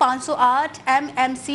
508 MMC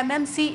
MMC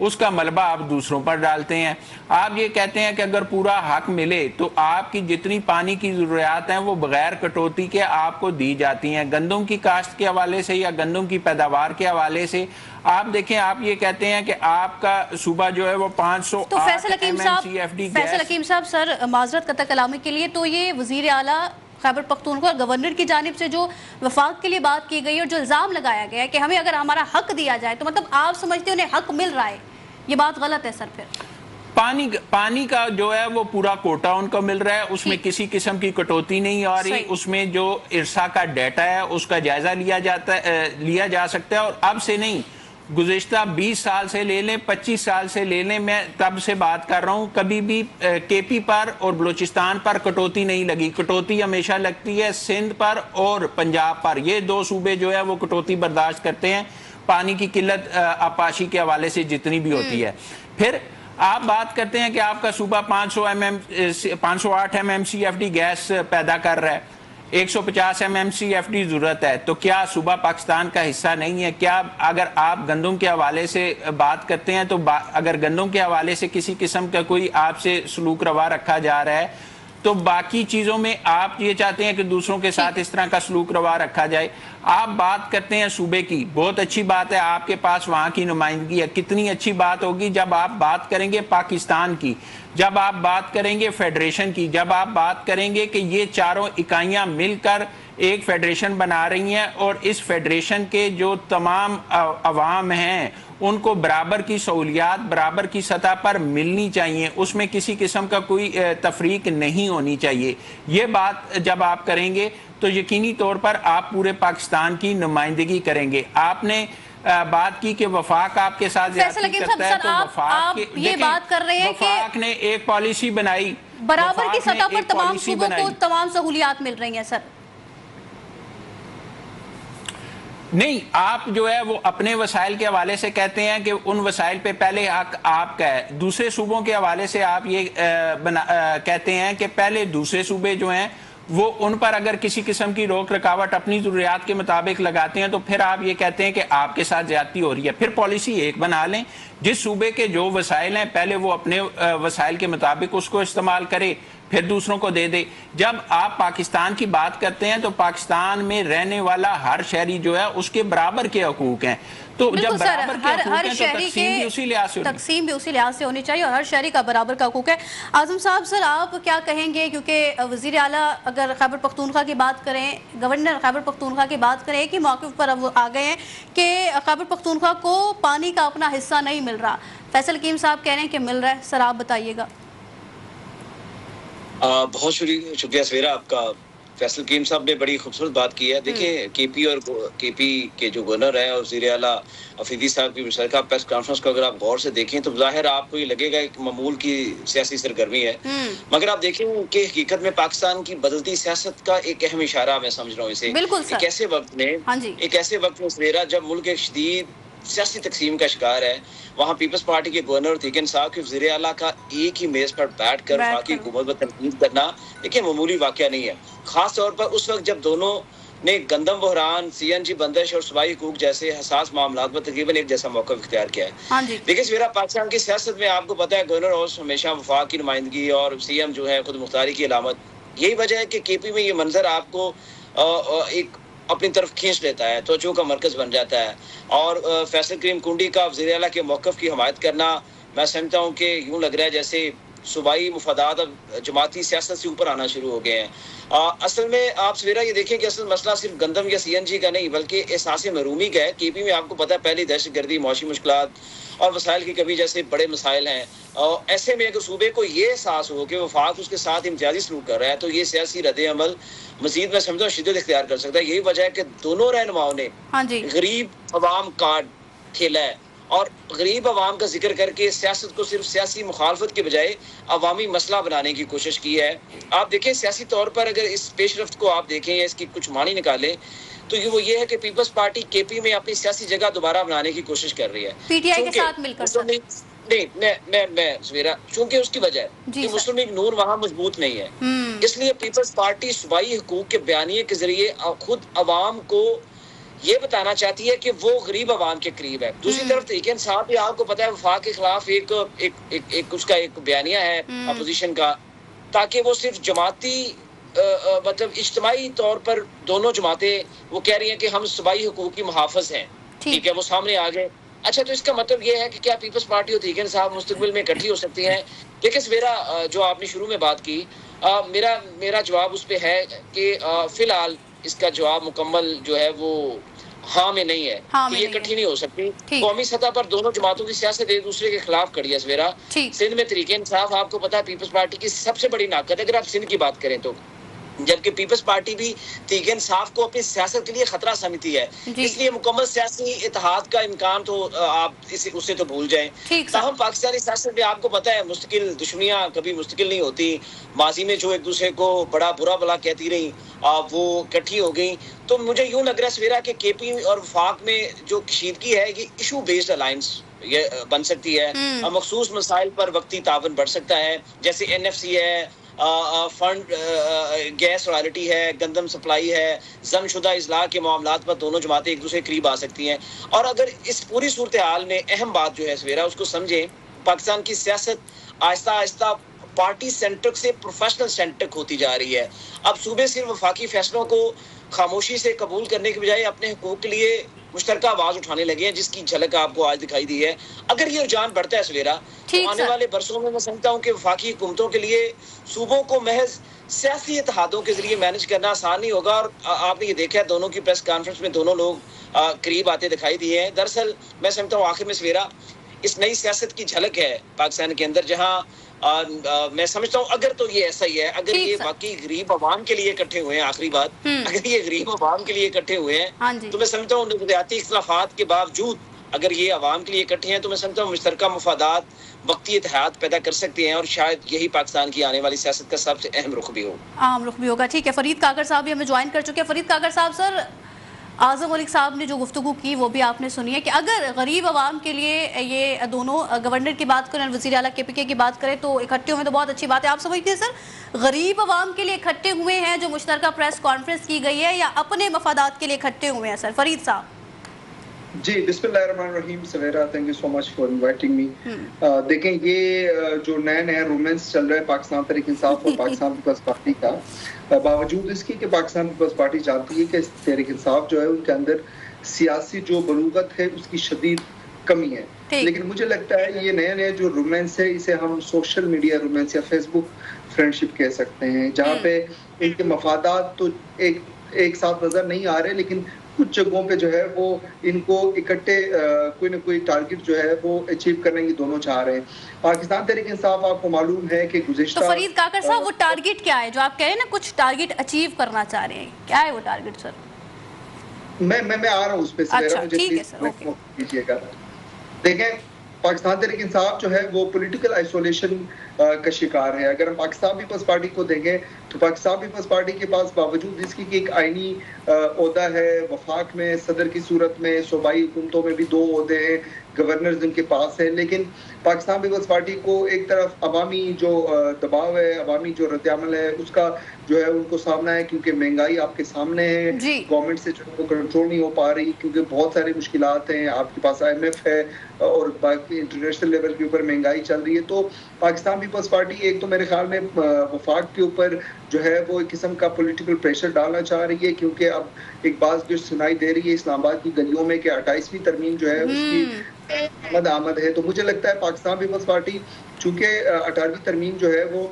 اس کا ملبہ آپ دوسروں پر ڈالتے ہیں. آپ یہ کہتے ہیں کہ اگر پورا حق ملے تو آپ کی جتنی پانی کی ضروریات ہیں وہ بغیر کٹوتی کے آپ کو دی جاتی ہیں. گندم کی کاشت کے حوالے سے یا گندم کی پیداوار کے حوالے سے آپ دیکھیں, آپ یہ کہتے ہیں کہ آپ کا صوبہ جو ہے وہ 508 MMCFD گیس. فیصل حکیم صاحب سر معذرت قطع کلامی کے لیے, تو یہ وزیر اعلیٰ خیبر پختونخوا گورنر کی جانب سے جو وفاق کے لیے بات کی گئی اور جو الزام لگایا گیا ہے کہ ہمیں اگر ہمارا حق دیا جائے تو مطلب آپ سمجھتے ہیں انہیں حق مل رہا ہے, یہ بات غلط ہے سر؟ پھر پانی کا جو ہے وہ پورا کوٹا ان کو مل رہا ہے, اس میں کسی قسم کی کٹوتی نہیں آ رہی. اس میں جو ارسا کا ڈیٹا ہے اس کا جائزہ لیا جا سکتا ہے, اور اب سے نہیں, گزشتہ 20 سال سے لے لیں, 25 سال سے لے لیں, میں تب سے بات کر رہا ہوں, کبھی بھی کے پی پر اور بلوچستان پر کٹوتی نہیں لگی. کٹوتی ہمیشہ لگتی ہے سندھ پر اور پنجاب پر, یہ دو صوبے جو ہے وہ کٹوتی برداشت کرتے ہیں پانی کی قلت آبپاشی کے حوالے سے جتنی بھی ہوتی ہے. پھر آپ بات کرتے ہیں کہ آپ کا صوبہ 508 MMCFD گیس پیدا کر رہا ہے, 150 MMCFD ضرورت ہے, تو کیا صوبہ پاکستان کا حصہ نہیں ہے؟ کیا اگر آپ گندم کے حوالے سے بات کرتے ہیں تو اگر گندم کے حوالے سے کسی قسم کا کوئی آپ سے سلوک روا رکھا جا رہا ہے تو باقی چیزوں میں آپ یہ چاہتے ہیں کہ دوسروں کے ساتھ اس طرح کا سلوک روا رکھا جائے. آپ بات کرتے ہیں صوبے کی, بہت اچھی بات ہے, آپ کے پاس وہاں کی نمائندگی ہے. کتنی اچھی بات ہوگی جب آپ بات کریں گے پاکستان کی, جب آپ بات کریں گے فیڈریشن کی, جب آپ بات کریں گے کہ یہ چاروں اکائیاں مل کر ایک فیڈریشن بنا رہی ہیں اور اس فیڈریشن کے جو تمام عوام ہیں ان کو برابر کی سہولیات برابر کی سطح پر ملنی چاہیے, اس میں کسی قسم کا کوئی تفریق نہیں ہونی چاہیے. یہ بات جب آپ کریں گے تو یقینی طور پر آپ پورے پاکستان کی نمائندگی کریں گے. آپ نے بات کی کہ وفاق آپ کے ساتھ زیادتی کرتا ہے, تو وفاق یہ بات کر رہے ہیں کہ وفاق نے ایک پالیسی بنائی, برابر کی سطح پر تمام صوبوں کو تمام سہولیات مل رہی ہیں. سر نہیں, آپ جو ہے وہ اپنے وسائل کے حوالے سے کہتے ہیں کہ ان وسائل پہ پہلے حق آپ کا ہے. دوسرے صوبوں کے حوالے سے آپ یہ کہتے ہیں کہ پہلے دوسرے صوبے جو ہیں وہ ان پر اگر کسی قسم کی روک رکاوٹ اپنی ضروریات کے مطابق لگاتے ہیں تو پھر آپ یہ کہتے ہیں کہ آپ کے ساتھ زیادتی ہو رہی ہے. پھر پالیسی ایک بنا لیں, جس صوبے کے جو وسائل ہیں پہلے وہ اپنے وسائل کے مطابق اس کو استعمال کرے, پھر دوسروں کو دے دے. جب آپ پاکستان کی بات کرتے ہیں تو پاکستان میں رہنے والا ہر شہری جو ہے اس کے برابر کے حقوق ہیں, تو جب برابر کے حقوق ہیں تو تقسیم بھی اسی لحاظ سے ہونی چاہیے اور ہر شہری کا برابر کا حقوق ہے. اعظم صاحب سر آپ کیا کہیں گے, کیونکہ وزیر اعلیٰ اگر خیبر پختونخوا کی بات کریں, گورنر خیبر پختونخوا کی بات کریں, ایک ہی موقف پر اب آ گئے ہیں کہ خیبر پختونخوا کو پانی کا اپنا حصہ نہیں مل رہا. فیصل حکیم صاحب کہہ رہے ہیں کہ مل رہا ہے, سر آپ بتائیے گا. بہت شکریہ سویرا آپ کا. فیصل حکیم صاحب نے بڑی خوبصورت بات کی ہے. دیکھیں کے پی کے جو گورنر ہیں اور وزیر اعلیٰ افریدی صاحب کی مشترکہ پریس کانفرنس کو اگر آپ غور سے دیکھیں تو ظاہر آپ کو یہ لگے گا ایک معمول کی سیاسی سرگرمی ہے, مگر آپ دیکھیں کہ حقیقت میں پاکستان کی بدلتی سیاست کا ایک اہم اشارہ میں سمجھ رہا ہوں اسے. ایک ایسے وقت میں سویرا جب ملک ایک شدید سیاسی تقسیم کا شکار ہے, وہاں پیپلز پارٹی کے گورنر تھیکن صاحب کے وزیر اعلیٰ کا ایک ہی میز پر بیٹھ کر وفاقی حکومت پر تنقید کرنا لیکن معمولی واقعہ نہیں ہے, خاص طور پر اس وقت جب دونوں نے گندم بحران, سی این جی بندش اور صوبائی حقوق جیسے حساس معاملات پر تقریباً ایک جیسا موقف اختیار کیا ہے. دیکھیں سویرا, پاکستان کی سیاست میں آپ کو پتہ ہے گورنر ہاؤس ہمیشہ وفاق کی نمائندگی اور سی ایم جو ہے خود مختاری کی علامت. یہی وجہ ہے کہ کے پی میں یہ منظر آپ کو ایک اپنی طرف کھینچ لیتا ہے, توجہ کا مرکز بن جاتا ہے. اور فیصل کریم کنڈی کا وزیر اعلیٰ کے موقف کی حمایت کرنا میں سمجھتا ہوں کہ یوں لگ رہا ہے جیسے صوبائی مفادات اب جماعتی سیاست سے اوپر آنا شروع ہو گئے ہیں. اصل میں آپ سویرا یہ دیکھیں کہ اصل مسئلہ صرف گندم یا سی این جی کا نہیں بلکہ احساس محرومی کا ہے. کے پی میں آپ کو پتہ ہے پہلی دہشت گردی, معاشی مشکلات اور وسائل کی کمی جیسے بڑے مسائل ہیں. ایسے میں اگر صوبے کو یہ احساس ہو کہ وفاق اس کے ساتھ امتیازی سلوک کر رہا ہے تو یہ سیاسی رد عمل مزید میں سمجھتا ہوں شدت اختیار کر سکتا ہے. یہی وجہ ہے کہ دونوں رہنماؤں نے غریب عوام کارڈ کھیلا ہے اور غریب عوام کا ذکر کر کے سیاست کو صرف سیاسی مخالفت کے بجائے عوامی مسئلہ بنانے کی کوشش کی ہے. آپ دیکھیں سیاسی طور پر اگر اس پیش رفت کو آپ دیکھیں یا اس کی کچھ معنی نکالیں تو وہ یہ ہے کہ پیپلز پارٹی کے پی میں اپنی سیاسی جگہ دوبارہ بنانے کی کوشش کر رہی ہے. پی ٹی آئی کے ساتھ مل کر نہیں میں سویرا چونکہ اس کی وجہ ہے کہ مسلم لیگ نور وہاں مضبوط نہیں ہے, اس لیے پیپلز پارٹی صوبائی حقوق کے بیانیے کے ذریعے خود عوام کو یہ بتانا چاہتی ہے کہ وہ غریب عوام کے قریب ہے. دوسری طرف تحریک انصاف بھی آپ کو پتا ہے وفاق کے خلاف ایک اس کا ایک بیانیہ ہے اپوزیشن کا, تاکہ وہ صرف جماعتی مطلب اجتماعی طور پر دونوں جماعتیں وہ کہہ رہی ہیں کہ ہم صوبائی حقوق کی محافظ ہیں, ٹھیک ہے, وہ سامنے آ گئے. اچھا, تو اس کا مطلب یہ ہے کہ کیا پیپلز پارٹی اور تحریک انصاف مستقبل میں اکٹھی ہو سکتی ہیں؟ دیکھیں سویرا, جو آپ نے شروع میں بات کی, میرا جواب اس پہ ہے کہ فی الحال اس کا جواب مکمل جو ہے وہ ہاں میں نہیں ہے کہ یہ اکٹھی نہیں ہو سکتی. قومی سطح پر دونوں جماعتوں کی سیاست ایک دوسرے کے خلاف کھڑی ہے سویرا. سندھ میں تحریک انصاف آپ کو پتا ہے پیپلز پارٹی کی سب سے بڑی ناقد ہے اگر آپ سندھ کی بات کریں تو, جبکہ پیپلز پارٹی بھی تحریک انصاف کو اپنی سیاست کے لیے خطرہ سمجھتی ہے. اس لیے مکمل سیاسی اتحاد کا امکان تو آپ اس سے تو بھول جائیں. تاہم پاکستانی سیاست میں آپ کو پتا ہے مستقل دشمنیاں کبھی مستقل نہیں ہوتی. ماضی میں جو ایک دوسرے کو بڑا برا بلا کہتی رہی وہ اکٹھی ہو گئی. تو مجھے یوں لگ رہا ہے سویرا کہ کے پی اور وفاق میں جو کشیدگی ہے یہ ایشو بیسڈ الائنس یہ بن سکتی ہے. مخصوص مسائل پر وقتی تعاون بڑھ سکتا ہے, جیسے این ایف سی ہے, فنڈ گیس رائلٹی ہے, گندم سپلائی ہے, ضم شدہ اضلاع کے معاملات پر دونوں جماعتیں ایک دوسرے کے قریب آ سکتی ہیں. اور اگر اس پوری صورتحال میں اہم بات جو ہے سویرا اس کو سمجھیں, پاکستان کی سیاست آہستہ آہستہ پارٹی سینٹرک سے پروفیشنل سینٹرک ہوتی جا رہی ہے. اب صوبے صرف وفاقی فیصلوں کو خاموشی سے قبول کرنے کے بجائے اپنے حقوق کے لیے مشترکہ آواز اٹھانے لگے ہیں, جس کی جھلک آپ کو آج دکھائی دی ہے. اگر یہ رجحان بڑھتا ہے سویرا تو آنے والے برسوں میں سمجھتا ہوں کہ وفاقی حکومتوں کے لیے صوبوں کو محض سیاسی اتحادوں کے ذریعے مینج کرنا آسان نہیں ہوگا. اور آپ نے یہ دیکھا ہے دونوں کی پریس کانفرنس میں دونوں لوگ قریب آتے دکھائی دیے ہیں. دراصل میں سمجھتا ہوں آخر میں سویرا اس نئی سیاست کی جھلک ہے پاکستان کے اندر, جہاں میں سمجھتا ہوں اگر تو یہ ایسا ہی ہے, اگر یہ باقی غریب عوام کے لیے اکٹھے ہوئے ہیں, آخری بات, اگر یہ غریب عوام کے لیے اکٹھے ہوئے ہیں تو میں سمجھتا ہوں نظریاتی اختلافات کے باوجود اگر یہ عوام کے لیے اکٹھے ہیں تو میں سمجھتا ہوں مشترکہ مفادات وقتی اتحاد پیدا کر سکتے ہیں, اور شاید یہی پاکستان کی آنے والی سیاست کا سب سے اہم رخ بھی ہوگا. ٹھیک ہے, فرید کاکڑ صاحب بھی ہمیں جوائن کر چکے ہیں. فرید کاکڑ صاحب, سر اعظم ملک صاحب نے جو گفتگو کی وہ بھی آپ نے سنی ہے کہ اگر غریب عوام کے لیے یہ دونوں گورنر کی بات کریں اور وزیر اعلیٰ کے پی کے کی بات کریں تو اکٹھے ہوئے تو بہت اچھی بات ہے. آپ سمجھتے ہیں سر غریب عوام کے لیے اکٹھے ہوئے ہیں جو مشترکہ پریس کانفرنس کی گئی ہے, یا اپنے مفادات کے لیے اکٹھے ہوئے ہیں؟ سر فرید صاحب. جی, بسم اللہ الرحمن الرحیم. Sawera, thank you so much for inviting me. دیکھیں, یہ جو نیا رومانس چل رہا ہے پاکستان تحریک انصاف اور پاکستان پیپلز پارٹی کا, باوجود اس کی کہ پاکستان پیپلز پارٹی چاہتی ہے کہ تحریک انصاف جو ہے ان کے اندر سیاسی جو بلوغت ہے اس کی شدید کمی ہے, لیکن مجھے لگتا ہے یہ نیا جو رومانس ہے اسے ہم سوشل میڈیا رومانس یا فیس بک فرینڈشپ کہہ سکتے ہیں, جہاں پہ ان کے مفادات تو ایک ساتھ نظر نہیں آ رہے, لیکن کچھ جگہوں پہ جو ہے وہ ان کو اکٹھے کوئی نہ کوئی ٹارگٹ جو ہے وہ اچیو کرنے کی دونوں چاہ رہے ہیں. پاکستان تحریک انصاف آپ کو معلوم ہے کہ گزشتہ, تو فرید کاکڑ صاحب وہ ٹارگٹ کیا ہے جو آپ کہہ رہے ہیں نا کچھ ٹارگٹ اچیو کرنا چاہ رہے ہیں, کیا ہے وہ ٹارگٹ سر؟ میں آ رہا ہوں اس پہ, مجھے دیجیے گا. دیکھیں, پاکستان تحریک انصاف جو ہے وہ پولیٹیکل آئسولیشن کا شکار ہے. اگر ہم پاکستان پیپلز پارٹی کو دیکھیں تو پاکستان پیپلز پارٹی کے پاس باوجود اس کی کہ ایک آئینی عہدہ ہے, وفاق میں صدر کی صورت میں, صوبائی حکومتوں میں بھی 2 عہدے ہیں, گورنرز ان کے پاس ہیں, لیکن پاکستان پیپلز پارٹی کو ایک طرف عوامی جو دباؤ ہے, عوامی جو رد عمل ہے اس کا جو ہے ان کو سامنا ہے, کیونکہ مہنگائی آپ کے سامنے ہے, گورنمنٹ سے جو ہے وہ کنٹرول نہیں ہو پا رہی, کیونکہ بہت ساری مشکلات ہیں, آپ کے پاس IMF ہے اور باقی انٹرنیشنل لیول کے اوپر مہنگائی چل رہی ہے. تو پاکستان پیپلز پارٹی ایک تو میرے خیال میں وفاق کے اوپر جو ہے وہ ایک قسم کا پولیٹیکل پریشر ڈالنا چاہ رہی ہے, کیونکہ اب ایک بات جو سنائی دے رہی ہے اسلام آباد کی گلیوں میں کہ 28ویں ترمیم جو ہے اس کی آمد ہے. تو مجھے لگتا ہے پاکستان پیپلز پارٹی چونکہ 18ویں ترمیم جو ہے وہ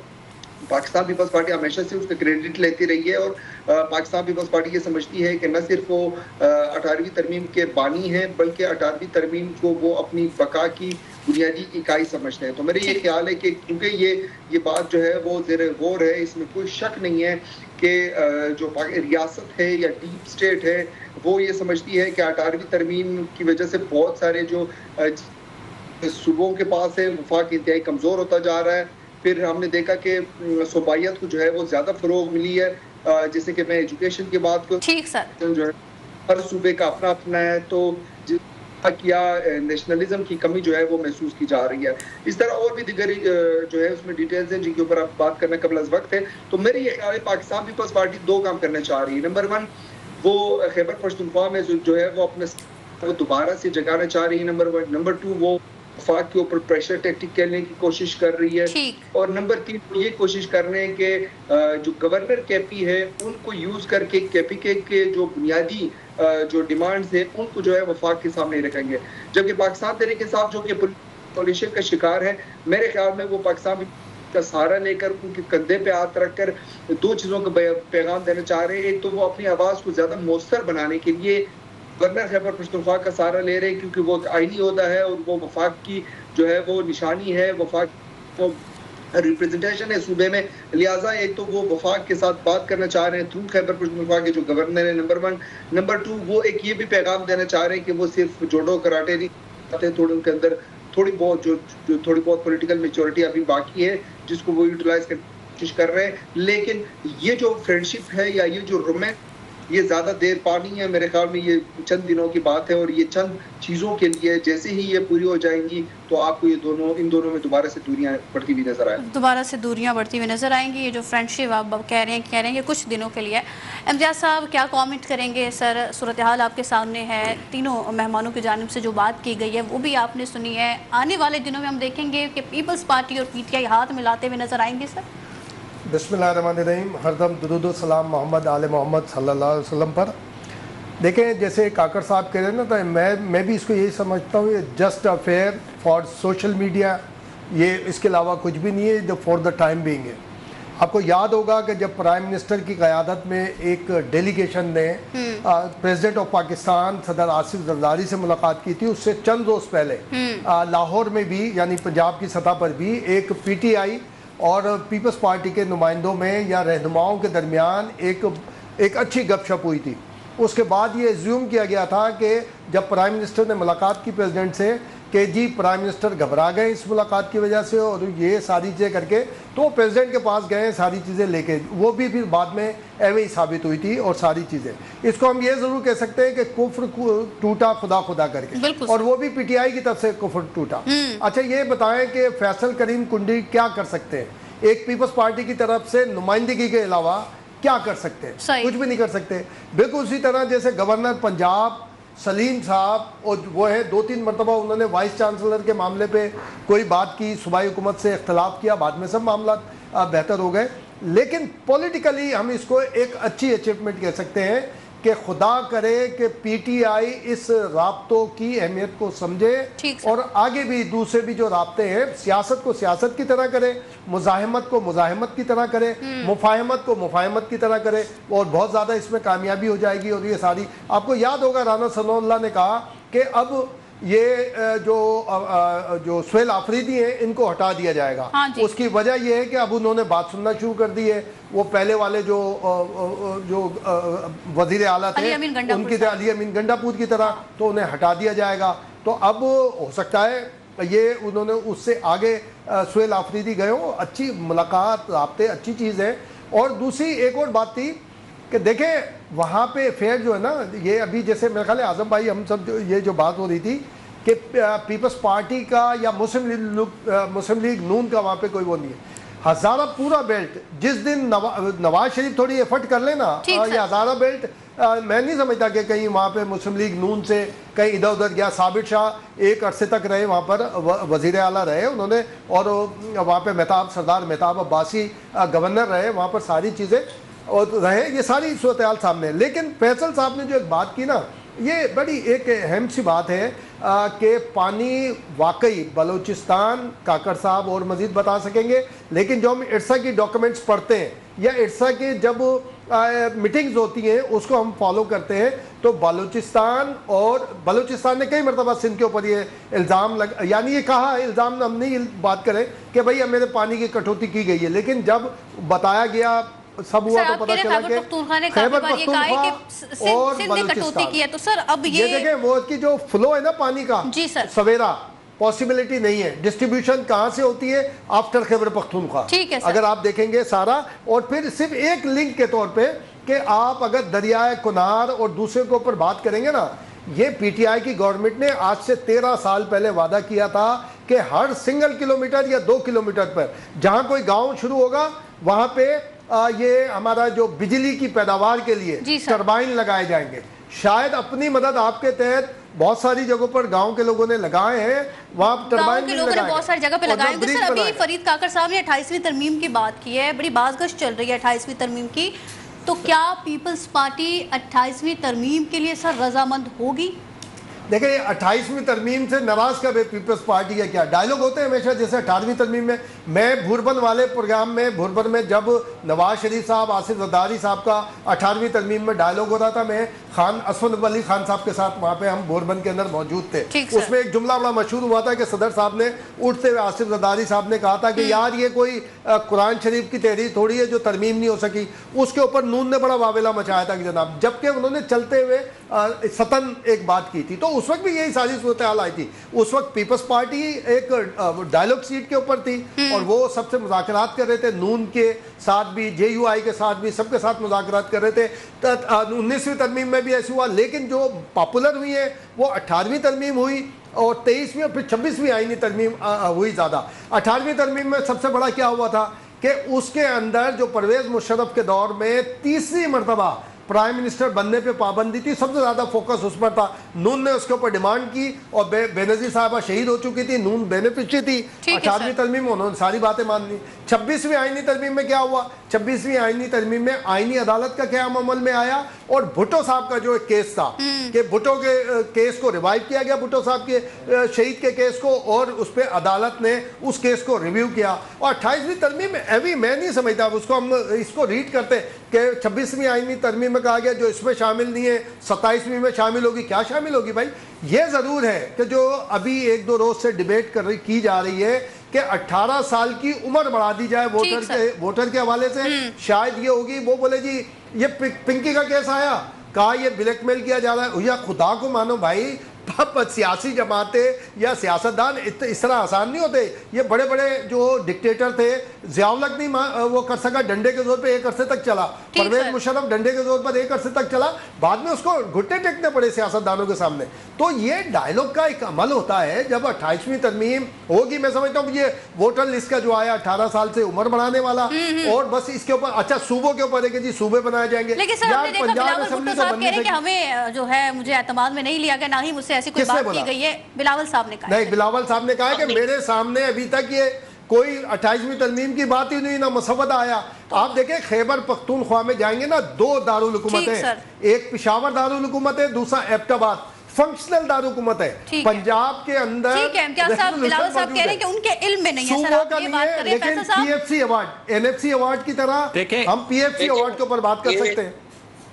پاکستان پیپلز پارٹی ہمیشہ سے اس کا کریڈٹ لیتی رہی ہے, اور پاکستان پیپلز پارٹی یہ سمجھتی ہے کہ نہ صرف وہ 18ویں ترمیم کے بانی ہیں بلکہ 18ویں ترمیم کو وہ اپنی بقا کی بنیادی اکائی سمجھتے ہیں. تو میرے یہ خیال ہے کہ کیونکہ یہ بات جو ہے وہ زیر غور ہے, اس میں کوئی شک نہیں ہے کہ جو ریاست ہے یا ڈیپ اسٹیٹ ہے وہ یہ سمجھتی ہے کہ 18ویں ترمیم کی وجہ سے بہت سارے جو صوبوں کے پاس ہے وفاق انتہائی کمزور ہوتا جا رہا ہے. پھر ہم نے دیکھا کہ صوبائیت کو جو ہے وہ زیادہ فروغ ملی ہے, جیسے کہ میں ایجوکیشن کی بات کروں جو ہے ہر صوبے کا اپنا اپنا ہے, تو کیا نیشنلزم کی کمی جو ہے وہ محسوس کی جا رہی ہے. اس طرح اور بھی دیگر جو ہے اس میں ڈیٹیلز ہیں جن کے اوپر آپ بات کرنا قبل از وقت ہے. تو میرے یہ خیال ہے پاکستان پیپلز پارٹی 2 کام کرنا چاہ رہی ہے. نمبر 1, وہ خیبر پختونخوا میں جو ہے وہ اپنے وہ دوبارہ سے جگانا چاہ رہی ہے، نمبر 1۔ نمبر 2 وہ وفاق کے اوپر پریشر ٹیکٹک کرنے کی کوشش کر رہی ہے، اور نمبر 3 وہ یہ کوشش کر رہے ہیں کہ جو گورنر کے پی ہے ان کو یوز کر کے کے پی کے جو بنیادی جو ڈیمانڈز ہیں ان کو جو ہے وفاق کے سامنے رکھیں گے، جبکہ پاکستان تحریک انصاف جو کہ پولیشن کا شکار ہے، میرے خیال میں وہ پاکستان کا سہارا لے کر ان کے کندھے پہ ہاتھ رکھ کر 2 چیزوں کا پیغام دینا چاہ رہے ہیں۔ ایک تو وہ اپنی آواز کو زیادہ مؤثر بنانے کے لیے گورنر خیبر پختونخوا کا سہارا لے رہے ہیں، کیونکہ وہ آئینی عہدہ ہے اور وہ وفاق کی جو ہے وہ نشانی ہے، وفاق وہ ریپرزنٹیشن ہے صوبے میں، لہٰذا ایک تو وہ وفاق کے ساتھ بات کرنا چاہ رہے ہیں تھرو خیبر پختونخوا کے جو گورنر ہے، نمبر 1۔ نمبر 2 وہ ایک یہ بھی پیغام دینا چاہ رہے ہیں کہ وہ صرف جوڈو کراٹے نہیں چاہتے، تھوڑے ان کے اندر تھوڑی بہت پولیٹیکل میچورٹی ابھی باقی ہے جس کو وہ یوٹیلائز کرنے کی کوشش کر رہے ہیں، لیکن یہ جو فرینڈشپ ہے یا یہ جو رومانس یہ زیادہ دیر پانی ہے، میرے خیال میں یہ چند دنوں کی بات ہے، اور یہ چند چیزوں کے لیے جیسے ہی یہ پوری ہو جائیں گی تو آپ کو ان دونوں میں دوبارہ سے دوریاں بڑھتی ہوئی نظر آئیں، بڑھتی ہوئی نظر آئیں گی۔ یہ جو فرینڈشپ آپ کہہ رہے ہیں کہ کچھ دنوں کے لیے، امتیاز صاحب کیا کامنٹ کریں گے؟ سر صورتحال آپ کے سامنے ہے، تینوں مہمانوں کی جانب سے جو بات کی گئی ہے وہ بھی آپ نے سنی ہے، آنے والے دنوں میں ہم دیکھیں گے کہ پیپلز پارٹی اور پی ٹی آئی ہاتھ ملاتے ہوئے نظر آئیں گے سر؟ بسم اللہ الرحمن الرحیم، ہردم درود و سلام محمد آل محمد صلی اللہ علیہ وسلم پر۔ دیکھیں جیسے کاکڑ صاحب کہہ رہے ہیں نا، تو میں بھی اس کو یہی سمجھتا ہوں، یہ just affair for social media, یہ اس کے علاوہ کچھ بھی نہیں ہے، فار دا ٹائم بینگ ہے۔ آپ کو یاد ہوگا کہ جب پرائم منسٹر کی قیادت میں ایک ڈیلیگیشن نے پریزیڈنٹ آف پاکستان صدر آصف زرداری سے ملاقات کی تھی، اس سے چند روز پہلے لاہور میں بھی یعنی پنجاب کی سطح پر بھی ایک پی ٹی آئی اور پیپلز پارٹی کے نمائندوں میں یا رہنماؤں کے درمیان ایک اچھی گپ شپ ہوئی تھی۔ اس کے بعد یہ ایزیوم کیا گیا تھا کہ جب پرائم منسٹر نے ملاقات کی پریزیڈنٹ سے کہ جی پرائم منسٹر گھبرا گئے اس ملاقات کی وجہ سے اور یہ ساری چیزیں کر کے، تو وہ پریزیڈنٹ کے پاس گئے ساری چیزیں لے کے، وہ بھی پھر بعد میں ایویں ہی ثابت ہوئی تھی اور ساری چیزیں۔ اس کو ہم یہ ضرور کہہ سکتے ہیں کہ کفر ٹوٹا خدا کر کے، اور وہ بھی پی ٹی آئی کی طرف سے کفر ٹوٹا۔ اچھا یہ بتائیں کہ فیصل کریم کنڈی کیا کر سکتے ہیں؟ ایک پیپلز پارٹی کی طرف سے نمائندگی کے علاوہ کیا کر سکتے ہیں؟ کچھ بھی نہیں کر سکتے۔ بالکل اسی طرح جیسے گورنر پنجاب سلیم صاحب، اور وہ ہے 2-3 مرتبہ انہوں نے وائس چانسلر کے معاملے پہ کوئی بات کی، صوبائی حکومت سے اختلاف کیا، بعد میں سب معاملات بہتر ہو گئے، لیکن پولیٹیکلی ہم اس کو ایک اچھی اچیومنٹ کہہ سکتے ہیں کہ خدا کرے کہ پی ٹی آئی اس رابطوں کی اہمیت کو سمجھے اور آگے بھی دوسرے بھی جو رابطے ہیں، سیاست کو سیاست کی طرح کرے، مزاحمت کو مزاحمت کی طرح کرے، مفاہمت کو مفاہمت کی طرح کرے، اور بہت زیادہ اس میں کامیابی ہو جائے گی۔ اور یہ ساری آپ کو یاد ہوگا رانا ثناء اللہ نے کہا کہ اب یہ جو سہیل آفریدی ہیں ان کو ہٹا دیا جائے گا۔ اس کی وجہ یہ ہے کہ اب انہوں نے بات سننا شروع کر دی ہے، وہ پہلے والے جو وزیر اعلیٰ تھے ان کی علی امین گنڈا پور کی طرح، تو انہیں ہٹا دیا جائے گا۔ تو اب ہو سکتا ہے یہ انہوں نے اس سے آگے سہیل آفریدی گئے ہوں، اچھی ملاقات رابطے اچھی چیز ہے۔ اور دوسری ایک اور بات تھی کہ دیکھیں وہاں پہ فیئر جو ہے نا، یہ ابھی جیسے میرے خیال ہے اعظم بھائی ہم سب یہ جو بات ہو رہی تھی کہ پیپلز پارٹی کا یا مسلم لیگ نون کا وہاں پہ کوئی وہ نہیں ہے۔ ہزارہ پورا بیلٹ جس دن نواز شریف تھوڑی ایفرٹ کر لیں نا، یہ ہزارہ بیلٹ میں نہیں سمجھتا کہ کہیں وہاں پہ مسلم لیگ نون سے کہیں ادھر ادھر گیا۔ ثابت شاہ ایک عرصے تک رہے وہاں پر، وزیر اعلیٰ رہے انہوں نے، اور وہاں پہ سردار مہتاب عباسی گورنر رہے وہاں پر، ساری چیزیں اور رہے، یہ ساری صورتحال سامنے ہے۔ لیکن فیصل صاحب نے جو ایک بات کی نا، یہ بڑی ایک اہم سی بات ہے کہ پانی واقعی بلوچستان، کاکڑ صاحب اور مزید بتا سکیں گے، لیکن جو ہم ارسا کی ڈاکومنٹس پڑھتے ہیں یا ارسا کے جب میٹنگز ہوتی ہیں اس کو ہم فالو کرتے ہیں، تو بلوچستان نے کئی مرتبہ سندھ کے اوپر یہ الزام یعنی یہ کہا الزام ہم نہیں بات کریں کہ بھئی میرے پانی کی کٹوتی کی گئی ہے، لیکن جب بتایا گیا سب ہوا تو پتہ چلا کہ خیبر پختونخوا اور بلوچستان، یہ دیکھیں وہ کی جو فلو ہے نا پانی کا سویرا پاسبلٹی نہیں ہے، ڈسٹریبیوشن کہاں سے ہوتی ہے؟ آفٹر خیبر پختونخوا، اگر آپ دیکھیں گے سارا۔ اور پھر صرف ایک لنک کے طور پہ کہ آپ اگر دریائے کنار اور دوسرے کے اوپر بات کریں گے نا، یہ پی ٹی آئی کی گورنمنٹ نے آج سے 13 سال پہلے وعدہ کیا تھا کہ ہر سنگل کلومیٹر یا 2 کلومیٹر پر جہاں کوئی گاؤں شروع ہوگا وہاں پہ یہ ہمارا جو بجلی کی پیداوار کے لیے ٹربائن لگائے جائیں گے. شاید اپنی مدد آپ کے تحت بہت ساری جگہوں پر گاؤں کے لوگوں نے لگائے ہیں, وہاں ٹربائن بھی لگائے ہیں, بہت ساری جگہ پہ لگائے ہیں. سر ابھی فرید کاکڑ صاحب نے 28ویں ترمیم کی بات کی ہے, بڑی باز گشت چل رہی ہے 28ویں ترمیم کی, تو کیا پیپلز پارٹی 28ویں ترمیم کے لیے سر رضامند ہوگی؟ دیکھیں 28ویں ترمیم سے ناراض کب ہے پیپلز پارٹی کا؟ کیا ڈائلوگ ہوتے ہیں ہمیشہ, جیسے 18ویں ترمیم میں بھوربن والے پروگرام میں بھوربن میں جب نواز شریف صاحب, آصف زرداری صاحب کا 18ویں ترمیم میں ڈائلوگ ہو رہا تھا, میں اسد علی خان صاحب کے ساتھ وہاں پہ ہم بھوربن کے اندر موجود تھے. اس میں ایک جملہ بڑا مشہور ہوا تھا کہ صدر صاحب نے اٹھتے ہوئے آصف زرداری صاحب نے کہا تھا کہ یار یہ کوئی قرآن شریف کی تحریر تھوڑی ہے جو ترمیم نہیں ہو سکی. اس کے اوپر نون نے بڑا واویلا مچایا تھا کہ جناب, جبکہ انہوں نے چلتے ہوئے ستن ایک بات کی تھی. تو اس وقت بھی یہی ساری صورتحال آئی تھی. اس وقت پیپلز پارٹی ایک ڈائلوگ سیٹ کے اوپر تھی اور وہ سب سے مذاکرات کر رہے تھے, نون کے ساتھ بھی, جے یو آئی کے ساتھ بھی, سب کے ساتھ مذاکرات کر رہے تھے. 19ویں ترمیم میں بھی ایسے ہوا, لیکن جو پاپولر ہوئی ہے وہ 18ویں ترمیم ہوئی اور 23ویں اور پھر 26ویں آئینی ترمیم ہوئی زیادہ. 18ویں ترمیم میں سب سے بڑا کیا ہوا تھا کہ اس کے اندر جو پرویز مشرف کے دور میں تیسری مرتبہ پرائم منسٹر بننے پہ پابندی تھی, سب سے زیادہ فوکس اس پر تھا. نون نے اس کے اوپر ڈیمانڈ کی اور بے نظیر صاحبہ شہید ہو چکی تھی, نون بینیفیشری تھی. 18ویں ترمیم میں انہوں نے ساری باتیں مان لی. 26ویں آئینی ترمیم میں کیا ہوا؟ 26ویں آئینی ترمیم میں آئینی عدالت کا قیام عمل میں آیا اور بھٹو صاحب کا جو ایک کیس تھا کہ بھٹو کے کیس کو ریوائیو کیا گیا, بھٹو صاحب کے شہید کے کیس کو, اور اس پہ عدالت نے اس کیس کو ریویو کیا. اور 28ویں ترمیم میں ایوی میں نہیں سمجھتا, اس کو ہم اس کو ریڈ کرتے کہ 26ویں آئینی ترمیم میں کہا گیا جو اس میں شامل نہیں ہے 27ویں میں شامل ہوگی. کیا شامل ہوگی بھائی؟ یہ ضرور ہے کہ جو ابھی ایک دو روز سے ڈیبیٹ کی جا رہی ہے کہ 18 سال کی عمر بڑھا دی جائے ووٹر کے حوالے سے, شاید یہ ہوگی. وہ بولے جی یہ پنکی کا کیس آیا, کہا یہ بلیک میل کیا جا رہا ہے. یا خدا کو مانو بھائی, سیاسی جماعتیں یا سیاستدان اس طرح آسان نہیں ہوتے. یہ بڑے بڑے جو ڈکٹیٹر تھے, ضیاء الحق نہیں وہ کر سکا, ڈنڈے کے زور پہ ایک عرصے تک چلا. پرویز مشرف ڈنڈے کے زور پر ایک عرصے تک چلا, بعد میں اس کو گھٹنے ٹیکنے پڑے سیاستدانوں کے سامنے. تو یہ ڈائلوگ کا ایک عمل ہوتا ہے. جب 28ویں ترمیم ہوگی, میں سمجھتا ہوں یہ ووٹر لسٹ کا جو آیا 18 سال سے عمر بڑھانے والا, اور بس اس کے اوپر اچھا صوبوں کے اوپر ہے کہ جی صوبے بنائے جائیں گے. لیکن سر آپ نے دیکھا بلاول بھٹو صاحب کہہ رہے ہیں کہ ہمیں جو ہے مجھے اعتماد میں نہیں لیا گیا, نہ ہی مجھ سے ایسی کوئی بات کی گئی ہے. بلاول صاحب نے کہا, نہیں بلاول صاحب نے کہا کہ میرے سامنے ابھی تک یہ کوئی 28ویں ترمیم کی بات ہی نہیں, نہ مسودہ آیا. آپ دیکھیں خیبر پختونخوا میں جائیں گے نا, 2 دارالحکومت ہیں, ایک پشاور دارالحکومت ہے, دوسرا ایبٹ آباد فنکشنل دارالحکومت ہے. پنجاب کے اندر ٹھیک ہے, امتیاز صاحب بلاول صاحب کہہ رہے ہیں کہ ان کے علم میں نہیں ہے سر, آپ یہ بات کر رہے ہیں. لیکن P F C award, N F C award کی طرح ہم پی ایف سی ایوارڈ کے اوپر بات کر سکتے ہیں.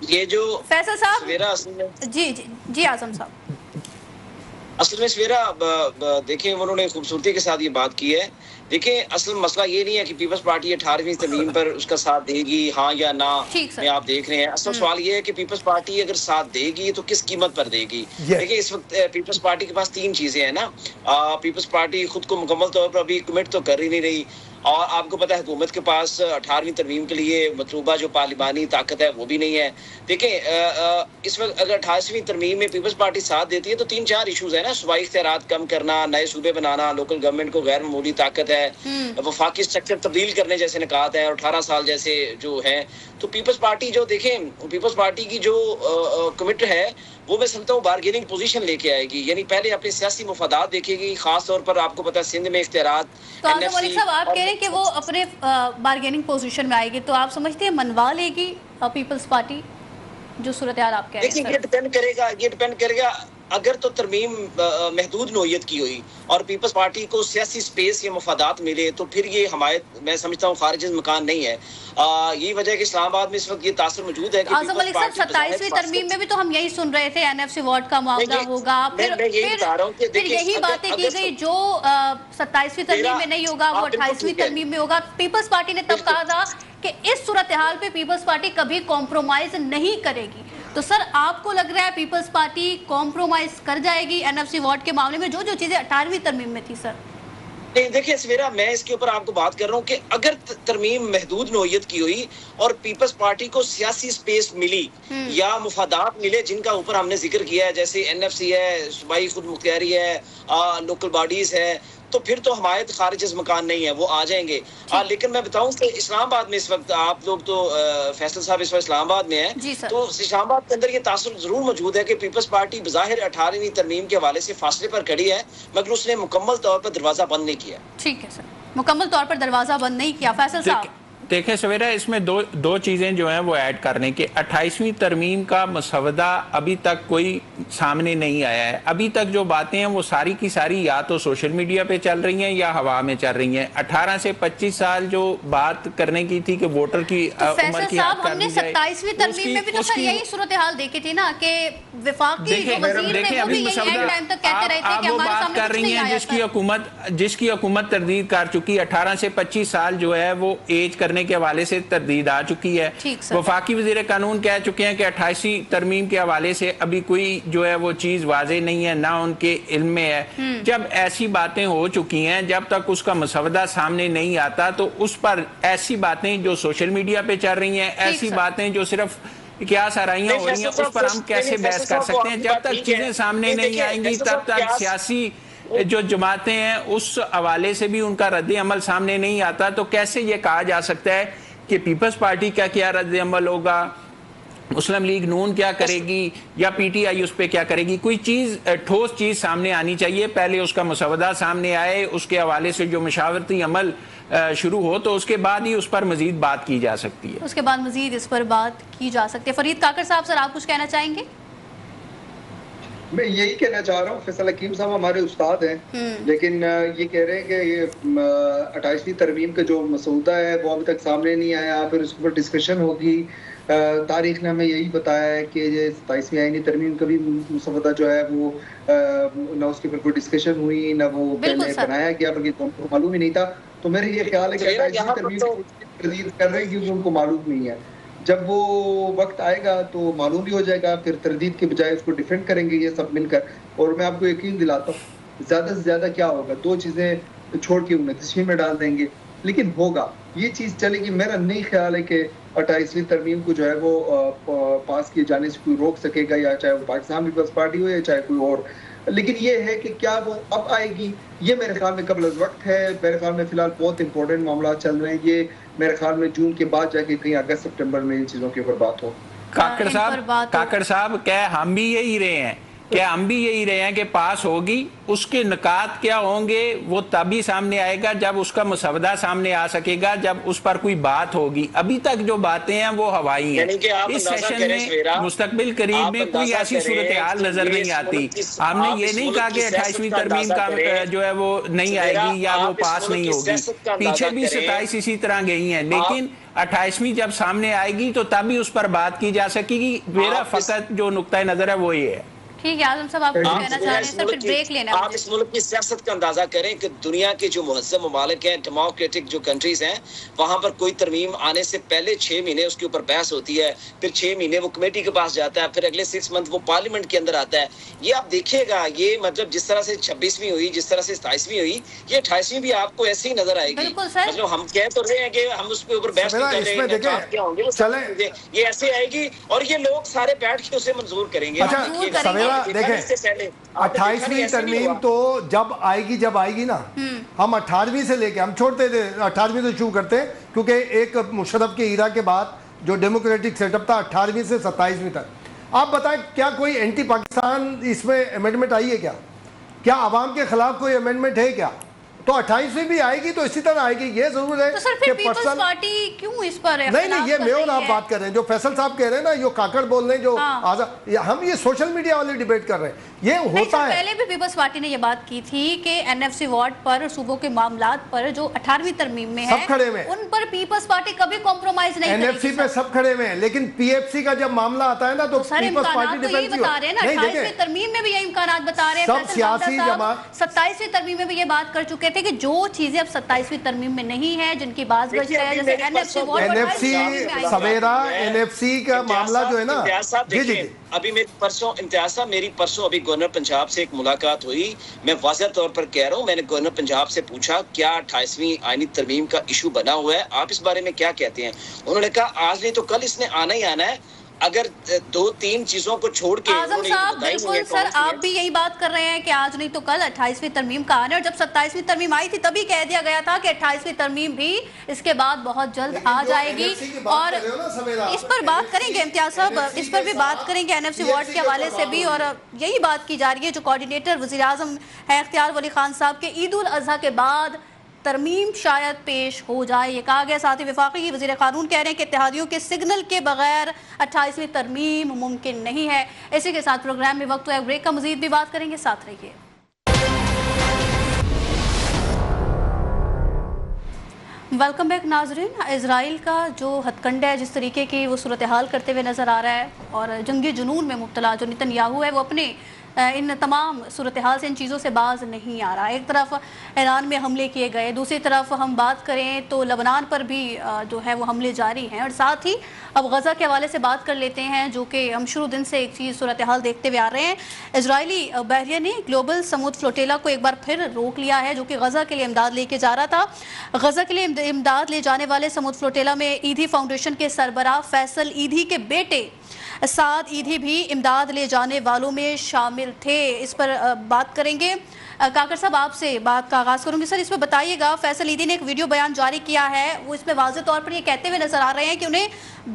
یہ جو فیصل صاحب, جی اعظم صاحب, اصل میں سویرا دیکھیں انہوں نے خوبصورتی کے ساتھ یہ بات کی ہے. دیکھیں اصل مسئلہ یہ نہیں ہے کہ پیپلز پارٹی 18ویں ترمیم پر اس کا ساتھ دے گی ہاں یا نہ, میں آپ دیکھ رہے ہیں. اصل سوال یہ ہے کہ پیپلز پارٹی اگر ساتھ دے گی تو کس قیمت پر دے گی. دیکھیں اس وقت پیپلز پارٹی کے پاس 3 چیزیں ہیں نا. پیپلز پارٹی خود کو مکمل طور پر ابھی کمٹ تو کر ہی نہیں رہی, اور آپ کو پتہ ہے حکومت کے پاس 18ویں ترمیم کے لیے مطلوبہ جو پارلیمانی طاقت ہے وہ بھی نہیں ہے. دیکھیں اس وقت اگر 28ویں ترمیم میں پیپلز پارٹی ساتھ دیتی ہے تو 3-4 ایشوز ہیں نا. صوبائی اختیارات کم کرنا, نئے صوبے بنانا, لوکل گورنمنٹ کو غیر معمولی طاقت ہے, وفاقی اسٹرکچر تبدیل کرنے جیسے نکات ہے, اور 18 سال جیسے جو ہیں. تو پیپلز پارٹی جو دیکھیں پیپلز پارٹی کی جو کمٹ ہے وہ میں سمجھتا ہوں بارگیننگ پوزیشن لے کے آئے گی. یعنی پہلے اپنے سیاسی مفادات دیکھے گی, خاص طور پر آپ کو پتہ ہے سندھ میں اختیارات. تو آزم ملک صاحب آپ کہہ رہے ہیں کہ وہ اپنے بارگیننگ پوزیشن میں آئے گی, تو آپ سمجھتے ہیں منوا لے گی پیپلز پارٹی جو صورتحال آپ کہہ رہے ہیں؟ یہ ڈیپینڈ کرے گا اگر تو ترمیم محدود نوعیت کی ہوئی اور پیپلز پارٹی کو سیاسی سپیس یا مفادات ملے تو پھر یہ حمایت میں سمجھتا ہوں خارج از مکان نہیں ہے. یہی وجہ ہے کہ اسلام آباد میں اس وقت یہ تاثر موجود ہے کہ اعظم ملک صاحب 27ویں ترمیم میں بھی تو ہم یہی سن رہے تھے این ایف سی وارڈ کا معاملہ ہوگا, پھر یہی باتیں کی گئی جو 27ویں ترمیم میں نہیں ہوگا وہ 28ویں ترمیم میں ہوگا. پیپلز پارٹی نے تب کہا تھا کہ اس صورتحال پہ پیپلز پارٹی کبھی کمپرومائز نہیں کرے گی. تو سر آپ کو لگ رہا ہے پیپلز پارٹی کمپرومائز کر جائے گی این ایف سی وارڈ کے معاملے میں, جو چیزیں 18ویں ترمیم میں تھی سر؟ دیکھیں سویرا میں اس کے اوپر آپ کو بات کر رہا ہوں کہ اگر ترمیم محدود نوعیت کی ہوئی اور پیپلز پارٹی کو سیاسی سپیس ملی یا مفادات ملے جن کا اوپر ہم نے ذکر کیا ہے, جیسے این ایف سی ہے, صوبائی خود مختاری ہے, لوکل باڈیز ہے, تو پھر تو حمایت خارج از مکان نہیں ہے, وہ آ جائیں گے. لیکن میں بتاؤں کہ اسلام آباد میں اس وقت آپ لوگ تو فیصل صاحب اس وقت اسلام آباد میں ہیں, تو اسلام آباد کے اندر یہ تاثر ضرور موجود ہے کہ پیپلز پارٹی بظاہر 18ویں ترمیم کے حوالے سے فاصلے پر کھڑی ہے, مگر اس نے مکمل طور پر دروازہ بند نہیں کیا. ٹھیک ہے سر, مکمل طور پر دروازہ بند نہیں کیا. فیصل صاحب دیکھیں سویرا, اس میں دو چیزیں جو ہیں وہ ایڈ کرنے کے. 28ویں ترمیم کا مسودہ ابھی تک کوئی سامنے نہیں آیا ہے. ابھی تک جو باتیں ہیں وہ ساری کی ساری یا تو سوشل میڈیا پہ چل رہی ہیں یا ہوا میں چل رہی ہیں. 18 سے 25 سال جو بات کرنے کی تھی کہ ووٹر کی عمر کی حد کر دی جائے, 27ویں ترمیم میں بھی تو سر یہی صورتحال دیکھی تھی نا کہ وفاقی جو وزیر تھے وہ بھی یہی اینڈ ٹائم تک کہتے رہے تھے کہ ہمارے سامنے کچھ نہیں آیا. جس کی حکومت تردید کر چکی, 18 سے 25 سال جو ہے وہ ایج کرنے کے حوالے سے تردید آ چکی ہے. وفاقی وزیر قانون کہہ چکے ہیں کہ 28ویں ترمیم کے حوالے سے ابھی کوئی جو ہے وہ چیز واضح نہیں ہے, نہ ان کے علم میں ہے. جب ایسی باتیں ہو چکی ہیں, جب تک اس کا مسودہ سامنے نہیں آتا تو اس پر ایسی باتیں جو سوشل میڈیا پہ چل رہی ہیں, ایسی باتیں جو صرف کیا سرائیاں ہو رہی ہیں, اس پر ہم کیسے بحث کر سکتے ہیں؟ جب تک چیزیں سامنے نہیں آئیں گی تب تک سیاسی جو جماعتیں ہیں اس حوالے سے بھی ان کا رد عمل سامنے نہیں آتا, تو کیسے یہ کہا جا سکتا ہے کہ پیپلز پارٹی کا کیا رد عمل ہوگا, مسلم لیگ نون کیا کرے گی, یا پی ٹی آئی اس پہ کیا کرے گی؟ کوئی چیز ٹھوس چیز سامنے آنی چاہیے, پہلے اس کا مسودہ سامنے آئے, اس کے حوالے سے جو مشاورتی عمل شروع ہو تو اس کے بعد ہی اس پر مزید بات کی جا سکتی ہے. اس کے بعد مزید اس پر بات کی جا سکتی ہے. فرید کاکڑ صاحب, سر آپ کچھ کہنا چاہیں گے؟ میں یہی کہنا چاہ رہا ہوں, فیصل حکیم صاحب ہمارے استاد ہیں, لیکن یہ کہہ رہے ہیں کہ یہ 28ویں ترمیم کا جو مسودہ ہے وہ ابھی تک سامنے نہیں آیا, پھر اس کے اوپر ڈسکشن ہوگی. تاریخ نے ہمیں یہی بتایا ہے کہ یہ 27ویں آئینی ترمیم کا بھی مسودہ جو ہے وہ نہ اس کے اوپر کوئی ڈسکشن ہوئی, نہ وہ پہلے بنایا گیا, بلکہ ان کو معلوم ہی نہیں تھا. تو میرا یہ خیال ہے کہ 28ویں ترمیم تردید کر رہے ہیں کیونکہ ان کو معلوم نہیں ہے. جب وہ وقت آئے گا تو معلوم بھی ہو جائے گا, پھر تردید کے بجائے اس کو ڈیفینڈ کریں گے یہ سب مل کر. اور میں آپ کو یقین دلاتا ہوں زیادہ سے زیادہ کیا ہوگا, 2 چیزیں چھوڑ کے 29ویں میں ڈال دیں گے, لیکن ہوگا, یہ چیز چلے گی. میرا نہیں خیال ہے کہ 28ویں ترمیم کو جو ہے وہ پاس کیے جانے سے کوئی روک سکے گا, یا چاہے وہ پاکستان پیپلز پارٹی ہو یا چاہے کوئی اور. لیکن یہ ہے کہ کیا وہ اب آئے گی, یہ میرے خیال میں قبل از وقت ہے. میرے خیال میں فی الحال بہت امپورٹنٹ معاملات چل رہے ہیں, یہ میرے خیال میں جون کے بعد جا کے کہیں اگست سپٹمبر میں ان چیزوں کے اوپر بات ہو. کاکڑ صاحب کیا ہم بھی یہی رہے ہیں کہ پاس ہوگی, اس کے نکات کیا ہوں گے وہ تبھی سامنے آئے گا جب اس کا مسودہ سامنے آ سکے گا, جب اس پر کوئی بات ہوگی. ابھی تک جو باتیں ہیں وہ ہوائی ہیں. اس سیشن میں مستقبل قریب میں کوئی ایسی صورتحال نظر نہیں آتی. ہم نے یہ نہیں کہا کہ 28ویں ترمیم کا جو ہے وہ نہیں آئے گی یا وہ پاس نہیں ہوگی, پیچھے بھی 27 اسی طرح گئی ہیں, لیکن 28ویں جب سامنے آئے گی تو تبھی اس پر بات کی جا سکے گی. میرا فقط جو نقطہ نظر ہے وہ یہ ہے. ٹھیک ہے اعظم صاحب, آپ کچھ کہنا چاہ رہے ہیں سر, پھر بریک لینا ہے. آپ اس ملک کی سیاست کا اندازہ کریں کہ دنیا کے جو مہذب ممالک ہیں, ڈیموکریٹک جو کنٹریز ہیں, وہاں پر کوئی ترمیم آنے سے پہلے 6 مہینے اس کے اوپر بحث ہوتی ہے, پھر 6 مہینے وہ کمیٹی کے پاس جاتا ہے, پھر اگلے 6 منتھ وہ پارلیمنٹ کے اندر آتا ہے. یہ آپ دیکھیے گا, یہ مطلب جس طرح سے 26ویں ہوئی, جس طرح سے 27ویں ہوئی, یہ 28ویں بھی آپ کو ایسے ہی نظر آئے گی. مطلب ہم کہہ تو رہے ہیں کہ ہم اس کے اوپر بحث کر رہے ہیں, کیا ہوں گے یہ ایسے آئے گی, اور یہ لوگ سارے بیٹھ کے اسے منظور کریں گے. 28ویں ترمیم تو جب آئے گی نا, ہم 18ویں سے لے کے ہم چھوڑتے تھے, 18ویں سے شروع کرتے, کیونکہ ایک مشرف کے ایرا کے بعد جو ڈیموکریٹک سیٹ اپ تھا 18ویں سے 27ویں تک. آپ بتائیں کیا کوئی اینٹی پاکستان اس میں امینڈمنٹ آئی ہے کیا عوام کے خلاف کوئی امینڈمنٹ ہے کیا؟ تو 28ویں بھی آئے گی تو اسی طرح آئے گی. یہ ضرور ہے کہ پیپلز پارٹی کیوں اس پر نہیں یہ میں اور آپ بات کر رہے ہیں, جو فیصل صاحب کہہ رہے ہیں نا, جو کاکڑ بول رہے ہیں, جو ہم یہ سوشل میڈیا والے ڈیبیٹ کر رہے ہیں, یہ ہوتا ہے. پہلے بھی پیپلز پارٹی نے یہ بات کی تھی کہ این ایف سی وارڈ پر, صوبوں کے معاملات پر جو 18ویں ترمیم میں ہے, ان پر پیپلز پارٹی کبھی کمپرومائز نہیں کرے گی. این ایف سی پہ سب کھڑے ہوئے ہیں, لیکن پی ایف سی کا جب معاملہ آتا ہے نا تو پیپلز پارٹی ڈیفینسیو بتا رہے ہیں نا. 28ویں ترمیم میں بھی یہ امکانات بتا رہے ہیں. سب سیاسی جماعت 27ویں ترمیم میں بھی یہ بات کر چکے تھے کہ جو چیزیں اب 27ویں ترمیم میں نہیں ہے, جن کی باز گشت ہے, جیسے N F C Sawera, N F C کا معاملہ جو ہے نا. ابھی میری پرسوں ابھی گورنر پنجاب سے ایک ملاقات ہوئی. میں واضح طور پر کہہ رہا ہوں, میں نے گورنر پنجاب سے پوچھا کیا 28ویں آئینی ترمیم کا ایشو بنا ہوا ہے, آپ اس بارے میں کیا کہتے ہیں؟ انہوں نے کہا آج نہیں تو کل اس نے آنا ہی آنا ہے, اگر 2-3 چیزوں کو چھوڑ کے اعظم صاحب بالکل سر آپ بھی یہی بات کر رہے ہیں کہ آج نہیں تو کل 28ویں ترمیم کا آنا ہے، اور جب 27ویں ترمیم آئی تھی تبھی کہہ دیا گیا تھا کہ 28ویں ترمیم بھی اس کے بعد بہت جلد آ جائے گی، اور اس پر بات کریں گے امتیاز صاحب، اس پر بھی بات کریں گے NFC وارڈ کے حوالے سے بھی، اور یہی بات کی جا رہی ہے جو کوارڈینیٹر وزیراعظم ہے اختیار ولی خان صاحب کے عید الاضحیٰ کے بعد ترمیم شاید پیش ہو جائے، یہ کہا گیا۔ ساتھ ہی وفاقی وزیر قانون کہہ رہے ہیں کہ اتحادیوں کے سگنل کے بغیر 28ویں ترمیم ممکن نہیں ہے۔ اسی کے ساتھ پروگرام میں وقت ہے بریک کا، مزید بھی بات کریں گے، ساتھ رہیے۔ ویلکم بیک ناظرین۔ اسرائیل کا جو ہتھ کنڈہ ہے، جس طریقے کی وہ صورتحال کرتے ہوئے نظر آ رہا ہے، اور جنگی جنون میں مبتلا جو نیتن یاہو ہے وہ اپنے ان تمام صورتحال سے، ان چیزوں سے باز نہیں آ رہا۔ ایک طرف ایران میں حملے کیے گئے، دوسری طرف ہم بات کریں تو لبنان پر بھی جو ہے وہ حملے جاری ہیں، اور ساتھ ہی اب غزہ کے حوالے سے بات کر لیتے ہیں، جو کہ ہم شروع دن سے ایک چیز صورتحال دیکھتے ہوئے آ رہے ہیں۔ اسرائیلی بحریہ نے گلوبل سمود فلوٹیلا کو ایک بار پھر روک لیا ہے، جو کہ غزہ کے لیے امداد لے کے جا رہا تھا۔ غزہ کے لیے امداد لے جانے والے سمود فلوٹیلا میں ایدھی فاؤنڈیشن کے سربراہ فیصل ایدھی کے بیٹے سعد ایدھی بھی امداد لے جانے والوں میں شامل تھے۔ اس پر بات کریں گے۔ کاکر صاحب آپ سے بات کا آغاز کروں گی۔ سر اس میں بتائیے گا، فیصل ایدھی نے ایک ویڈیو بیان جاری کیا ہے، وہ اس میں واضح طور پر یہ کہتے ہوئے نظر آ رہے ہیں کہ انہیں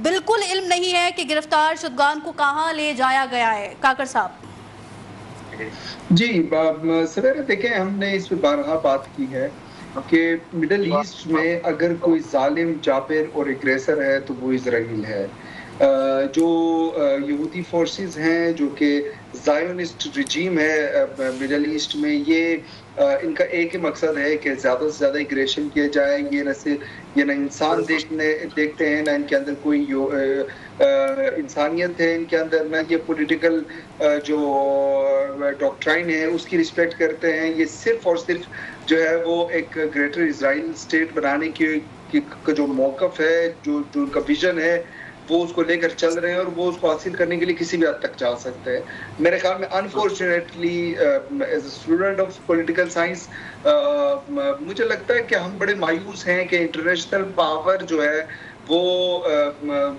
بالکل علم نہیں ہے کہ گرفتار شدگان کو کہاں لے جایا گیا ہے۔ کاکر صاحب جی سویرا دیکھیں، ہم نے اس پہ بارہا بات کی ہے کہ مڈل ایسٹ میں اگر کوئی ظالم جابر اور اگریسر ہے تو وہ اسرائیل ہے۔ جو یہودی فورسز ہیں، جو کہ زائونسٹ رجیم ہے مڈل ایسٹ میں، یہ ان کا ایک ہی مقصد ہے کہ زیادہ سے زیادہ اگریشن کیا جائے۔ یہ نہ انسان دیکھتے ہیں، نہ ان کے اندر کوئی انسانیت ہے ان کے اندر، نہ یہ پولیٹیکل جو ڈاکٹرائن ہے اس کی رسپیکٹ کرتے ہیں۔ یہ صرف اور صرف جو ہے وہ ایک گریٹر اسرائیل اسٹیٹ بنانے کی جو موقف ہے، جو ان کا ویژن ہے، وہ اس کو لے کر چل رہے ہیں، اور وہ اس کو حاصل کرنے کے لیے کسی بھی حد تک جا سکتے ہیں۔ میرے خیال میں unfortunately as a student of political science مجھے لگتا ہے کہ ہم بڑے مایوس ہیں کہ انٹرنیشنل پاور جو ہے وہ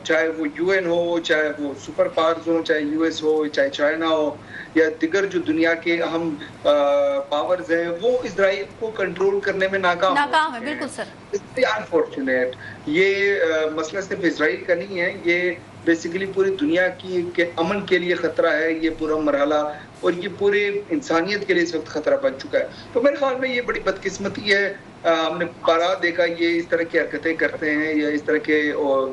چاہے وہ UN ہو، چاہے وہ سپر پاورز ہو، چاہے US ہو، چاہے چائنا ہو، یا دیگر جو دنیا کے اہم پاورز ہیں، وہ اسرائیل کو کنٹرول کرنے میں ناکام ہے۔ بالکل سر، انفارچونیٹ۔ یہ مسئلہ صرف اسرائیل کا نہیں ہے، یہ بیسیکلی پوری دنیا کے امن کے لیے خطرہ ہے۔ یہ پورا مرحلہ اور یہ پورے انسانیت کے لیے اس وقت خطرہ بن چکا ہے۔ تو میرے خیال میں یہ بڑی بدقسمتی ہے۔ ہم نے بارہا دیکھا یہ اس طرح کی حرکتیں کرتے ہیں، یا اس طرح کے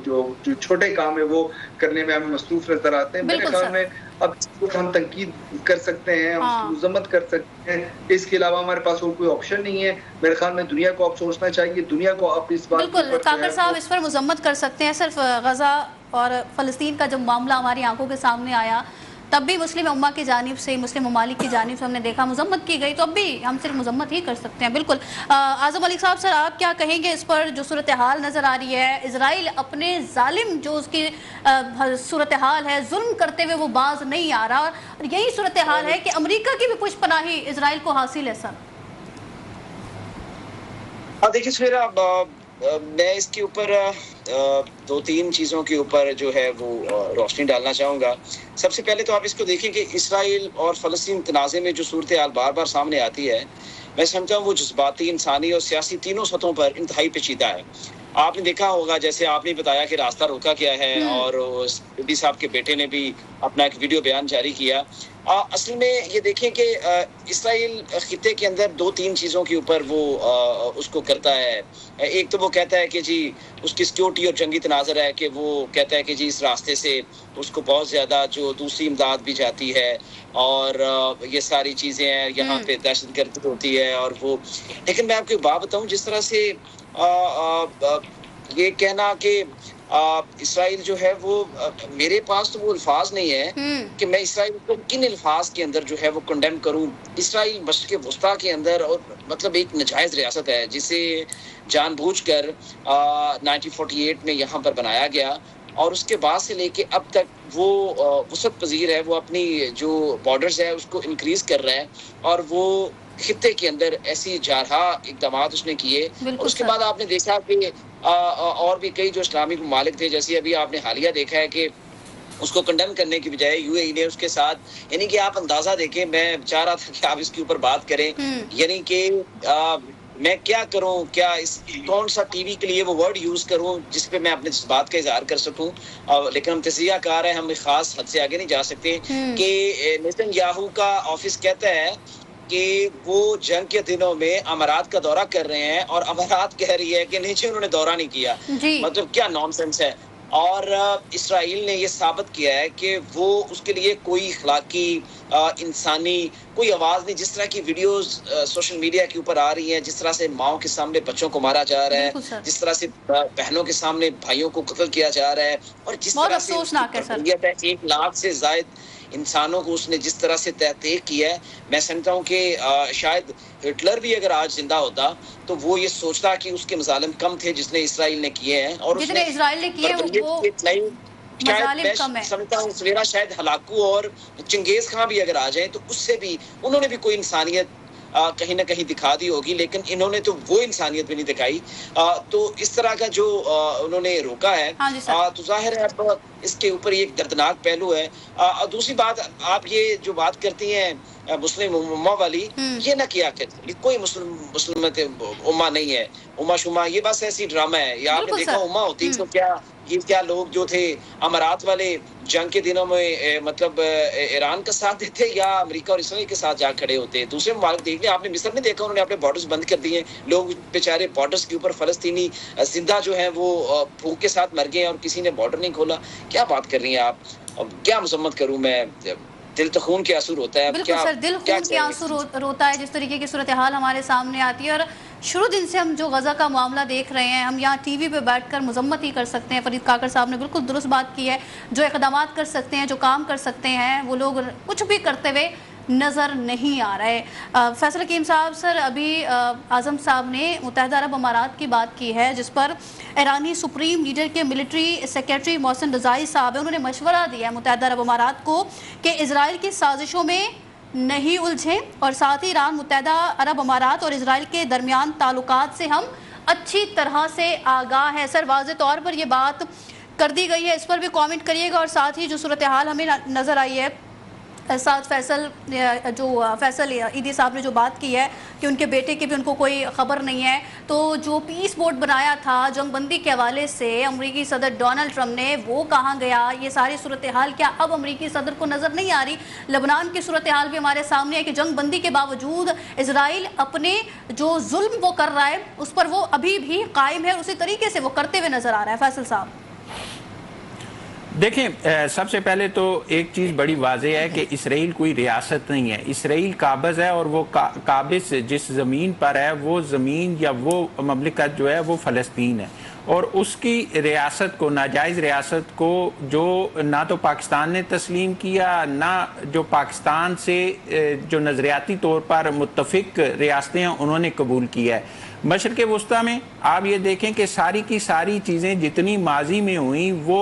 جو چھوٹے کام ہیں وہ کرنے میں ہمیں مصروف نظر آتے ہیں۔ میرے خیال میں اب ہم تنقید کر سکتے ہیں، ہم مذمت کر سکتے ہیں، اس کے علاوہ ہمارے پاس اور کوئی آپشن نہیں ہے۔ میرے خیال میں دنیا کو اب سوچنا چاہیے، دنیا کو اب اس بات بالکل کاکر صاحب اس پر مذمت کر سکتے ہیں۔ صرف غزہ اور فلسطین کا جب معاملہ ہماری آنکھوں کے سامنے آیا تب بھی مسلم امہ کی جانب سے، مسلم ممالک کی جانب سے ہم نے دیکھا مذمت کی گئی، تو اب بھی ہم صرف مذمت ہی کر سکتے ہیں۔ بالکل اعظم علی صاحب، سر آپ کیا کہیں گے اس پر جو صورتحال نظر آ رہی ہے؟ اسرائیل اپنے ظالم جو اس کی صورتحال ہے، ظلم کرتے ہوئے وہ باز نہیں آ رہا، اور یہی صورتحال ہے کہ امریکہ کی بھی پشت پناہی اسرائیل کو حاصل ہے۔ سر دیکھیے سویرا، میں اس کے اوپر 2-3 چیزوں کے اوپر جو ہے وہ روشنی ڈالنا چاہوں گا۔ سب سے پہلے تو آپ اس کو دیکھیں کہ اسرائیل اور فلسطین تنازع میں جو صورتحال بار بار سامنے آتی ہے، میں سمجھتا ہوں وہ جذباتی، انسانی اور سیاسی تینوں سطحوں پر انتہائی پیچیدہ ہے۔ آپ نے دیکھا ہوگا، جیسے آپ نے بتایا کہ راستہ روکا کیا ہے، اور ایدھی صاحب کے بیٹے نے بھی اپنا ایک ویڈیو بیان جاری کیا۔ اصل میں یہ دیکھیں کہ اسرائیل خطے کے اندر 2-3 چیزوں کے اوپر وہ اس کو کرتا ہے۔ ایک تو وہ کہتا ہے کہ جی اس کی سیکیورٹی اور جنگی تناظر ہے، کہ وہ کہتا ہے کہ جی اس راستے سے اس کو بہت زیادہ جو دوسری امداد بھی جاتی ہے، اور یہ ساری چیزیں ہیں، یہاں پہ دہشت گردی ہوتی ہے، اور وہ لیکن میں آپ کو ایک بات بتاؤں، جس طرح سے یہ کہنا کہ اسرائیل جو ہے وہ، میرے پاس تو وہ الفاظ نہیں ہے کہ میں اسرائیل کو کن الفاظ کے اندر جو ہے وہ کنڈیم کروں۔ اسرائیل مشرق وسطیٰ کے اندر، اور مطلب ایک ناجائز ریاست ہے جسے جان بوجھ کر 1948 میں یہاں پر بنایا گیا، اور اس کے بعد سے لے کے اب تک وہ وسعت پذیر ہے، وہ اپنی جو بارڈرز ہے اس کو انکریز کر رہا ہے، اور وہ خطے کے اندر ایسی جارحا اقدامات اس نے کیے۔ اور اس کے بعد آپ نے دیکھا کہ اور بھی کئی جو اسلامی ممالک تھے، جیسے ابھی آپ نے حالیہ دیکھا ہے کہ اس کو کنڈیم کرنے کی بجائے یو اے ای نے اس کے ساتھ، یعنی کہ آپ اندازہ دیکھیں، میں چاہ رہا تھا کہ آپ اس کے اوپر بات کریں، یعنی کہ میں کیا کروں، کیا کون سا ٹی وی کے لیے وہ ورڈ یوز کروں جس پہ میں اپنے بات کا اظہار کر سکوں، لیکن ہم تجزیہ کار ہیں، ہم خاص حد سے آگے نہیں جا سکتے کہ نیتن یاہو کا آفس کہتا ہے کہ وہ جنگ کے دنوں میں امارات کا دورہ کر رہے ہیں اور امارات کہہ رہی ہے کہ نہیں جی انہوں نے دورہ نہیں کیا، مطلب کیا نان سینس ہے۔ اور اسرائیل نے یہ ثابت کیا ہے کہ وہ اس کے لیے کوئی اخلاقی انسانی کوئی آواز نہیں، جس طرح کی ویڈیوز سوشل میڈیا کے اوپر آ رہی ہیں، جس طرح سے ماؤں کے سامنے بچوں کو مارا جا رہا ہے، جس طرح سے بہنوں کے سامنے بھائیوں کو قتل کیا جا رہا ہے، اور جس طرح سے 1 لاکھ سے زائد انسانوں کو اس نے جس طرح سے تحقیق کیا ہے، میں سمجھتا ہوں کہ شاید ہٹلر بھی اگر آج زندہ ہوتا تو وہ یہ سوچتا کہ اس کے مظالم کم تھے جس نے اسرائیل نے کیے ہیں، اور جتنے اسرائیل نے کیے وہ سمجھتا ہوں سویرا شاید ہلاکو اور چنگیز خان بھی اگر آ جائیں تو اس سے بھی انہوں نے بھی کوئی انسانیت کہیں نہ کہیں دکھا دی ہوگی، لیکن انہوں نے تو وہ انسانیت بھی نہیں دکھائی۔ تو اس طرح کا جو انہوں نے روکا ہے تو ظاہر ہے اب اس کے اوپر ایک دردناک پہلو ہے۔ دوسری بات، آپ یہ جو بات کرتی ہیں مسلم امہ والی، یہ نہ کیا کرتے، کوئی مسلم امہ نہیں ہے، امہ شمہ یہ بس ایسی ڈرامہ ہے۔ یا آپ نے دیکھا امہ ہوتی تو کیا لوگ جو تھے امارات والے جنگ کے دنوں میں مطلب ایران کا ساتھ دیتے یا امریکہ اور اسرائیل کے ساتھ جا کھڑے ہوتے؟ دوسرے ممالک دیکھ لیں، آپ نے مصر میں دیکھا انہوں نے اپنے بارڈرز بند کر دیے، لوگ بیچارے بارڈرز کے اوپر فلسطینی زندہ جو ہیں وہ بھوک کے ساتھ مر گئے اور کسی نے بارڈر نہیں کھولا۔ کیا بات کر رہی ہیں آپ؟ کیا مذمت کروں میں، دل تو خون کے آنسو روتا ہے۔ بالکل سر، دل خون کے آنسو روتا ہے جس طریقے کی صورتحال ہمارے سامنے آتی ہے، اور شروع دن سے ہم جو غزہ کا معاملہ دیکھ رہے ہیں، ہم یہاں ٹی وی پہ بیٹھ کر مذمت ہی کر سکتے ہیں۔ فرید کاکڑ صاحب نے بالکل درست بات کی ہے، جو اقدامات کر سکتے ہیں، جو کام کر سکتے ہیں، وہ لوگ کچھ بھی کرتے ہوئے نظر نہیں آ رہے۔ فیصل حکیم صاحب، سر ابھی اعظم صاحب نے متحدہ عرب امارات کی بات کی ہے، جس پر ایرانی سپریم لیڈر کے ملٹری سیکریٹری محسن رضائی صاحب ہیں، انہوں نے مشورہ دیا ہے متحدہ عرب امارات کو کہ اسرائیل کی سازشوں میں نہیں الجھیں، اور ساتھ ہی ایران، متحدہ عرب امارات اور اسرائیل کے درمیان تعلقات سے ہم اچھی طرح سے آگاہ ہیں۔ سر واضح طور پر یہ بات کر دی گئی ہے، اس پر بھی کامنٹ کریے گا، اور ساتھ ہی جو صورتحال ہمیں نظر آئی ہے، ساتھ فیصل عیدی صاحب نے جو بات کی ہے کہ ان کے بیٹے کی بھی ان کو کوئی خبر نہیں ہے، تو جو پیس بورڈ بنایا تھا جنگ بندی کے حوالے سے امریکی صدر ڈونلڈ ٹرمپ نے، وہ کہاں گیا؟ یہ ساری صورتحال کیا اب امریکی صدر کو نظر نہیں آ رہی؟ لبنان کی صورتحال بھی ہمارے سامنے ہے کہ جنگ بندی کے باوجود اسرائیل اپنے جو ظلم وہ کر رہا ہے اس پر وہ ابھی بھی قائم ہے، اسی طریقے سے وہ کرتے ہوئے نظر آ رہا ہے۔ فیصل صاحب دیکھیں، سب سے پہلے تو ایک چیز بڑی واضح ہے کہ اسرائیل کوئی ریاست نہیں ہے، اسرائیل قابض ہے، اور وہ قابض جس زمین پر ہے وہ زمین یا وہ مملکت جو ہے وہ فلسطین ہے، اور اس کی ریاست کو، ناجائز ریاست کو، جو نہ تو پاکستان نے تسلیم کیا، نہ جو پاکستان سے جو نظریاتی طور پر متفق ریاستیں ہیں انہوں نے قبول کیا ہے۔ مشرق وسطیٰ میں آپ یہ دیکھیں کہ ساری کی ساری چیزیں جتنی ماضی میں ہوئیں وہ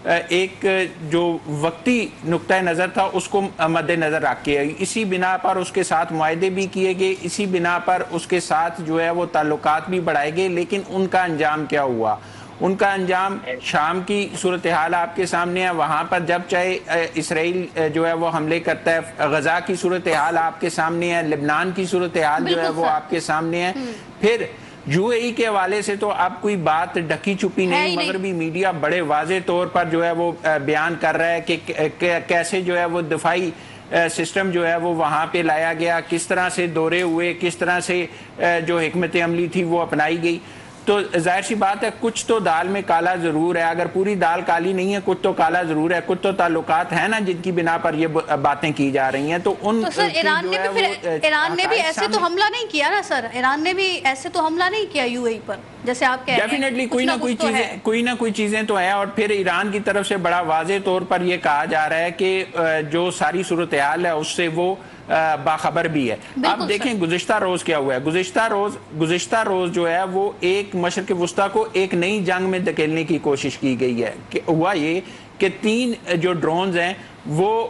ایک جو وقتی نقطہ نظر تھا اس کو مد نظر رکھ کے اسی بنا پر اس کے ساتھ معاہدے بھی کیے گئے، اسی بنا پر اس کے ساتھ جو ہے وہ تعلقات بھی بڑھائے گئے، لیکن ان کا انجام کیا ہوا؟ ان کا انجام شام کی صورتحال آپ کے سامنے ہے، وہاں پر جب چاہے اسرائیل جو ہے وہ حملے کرتا ہے، غزہ کی صورتحال آپ کے سامنے ہے، لبنان کی صورتحال جو ہے وہ آپ کے سامنے ہے، پھر یو اے ای کے حوالے سے تو اب کوئی بات ڈھکی چھپی نہیں، مغربی میڈیا بڑے واضح طور پر جو ہے وہ بیان کر رہا ہے کہ کیسے جو ہے وہ دفاعی سسٹم جو ہے وہ وہاں پہ لایا گیا، کس طرح سے دورے ہوئے، کس طرح سے جو حکمت عملی تھی وہ اپنائی گئی۔ تو ظاہر سی بات ہے کچھ تو دال میں کالا ضرور ہے، اگر پوری دال کالی نہیں ہے کچھ تو کالا ضرور ہے، کچھ تو تعلقات ہیں نا جن کی بنا پر یہ باتیں کی جا رہی ہیں۔ تو سر ایران نے بھی ایسے تو حملہ نہیں کیا نا، سر ایران نے بھی ایسے تو حملہ نہیں کیا یو اے ای پر، جیسے آپ کہہ رہے ہیں۔ ڈیفینیٹلی کوئی نہ کوئی چیزیں تو ہیں، اور پھر ایران کی طرف سے بڑا واضح طور پر یہ کہا جا رہا ہے کہ جو ساری صورتحال ہے اس سے وہ باخبر بھی ہے۔ اب دیکھیں گزشتہ روز کیا ہوا ہے، گزشتہ روز جو ہے وہ ایک مشرق وسطیٰ کو ایک نئی جنگ میں دھکیلنے کی کوشش کی گئی ہے۔ ہوا یہ کہ 3 جو ڈرونز ہیں وہ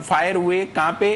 فائر ہوئے، کہاں پہ؟